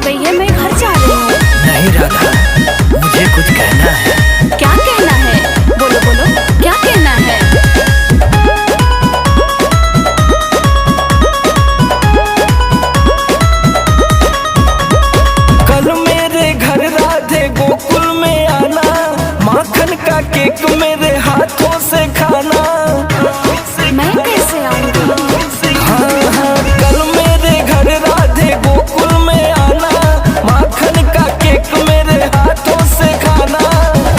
गई है, मैं घर जा रही हूँ। नहीं राधा, मुझे कुछ कहना है। क्या कहना है? बोलो बोलो, क्या कहना है? कल मेरे घर राधे गोकुल में आना, माखन का केक मेरे हाथों से खाना। मैं कैसे आऊँगी? हाँ हाँ, कल मेरे घर राधे गोकुल में आना, माखन का केक मेरे हाथों से खाना।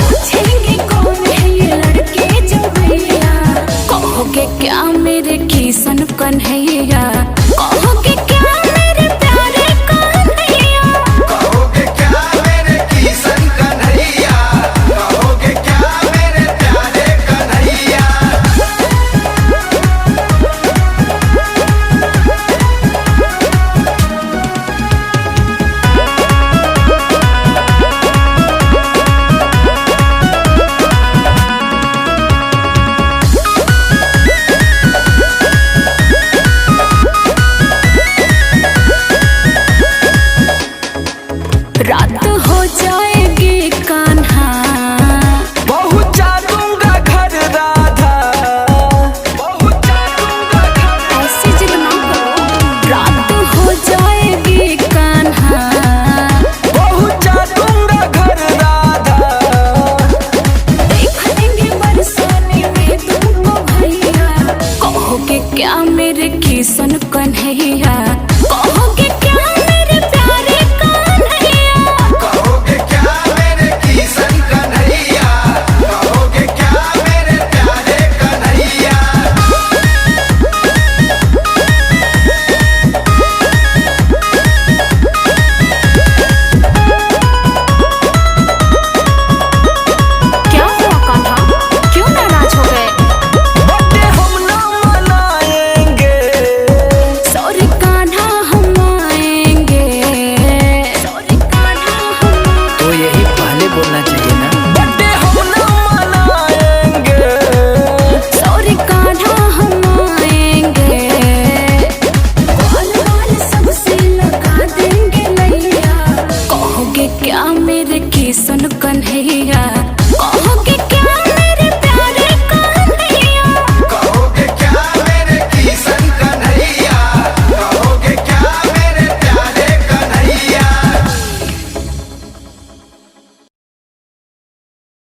पूछेंगे कौन है ये लड़के जो भैया, कहोगे क्या मेरे किशन कन्हैया।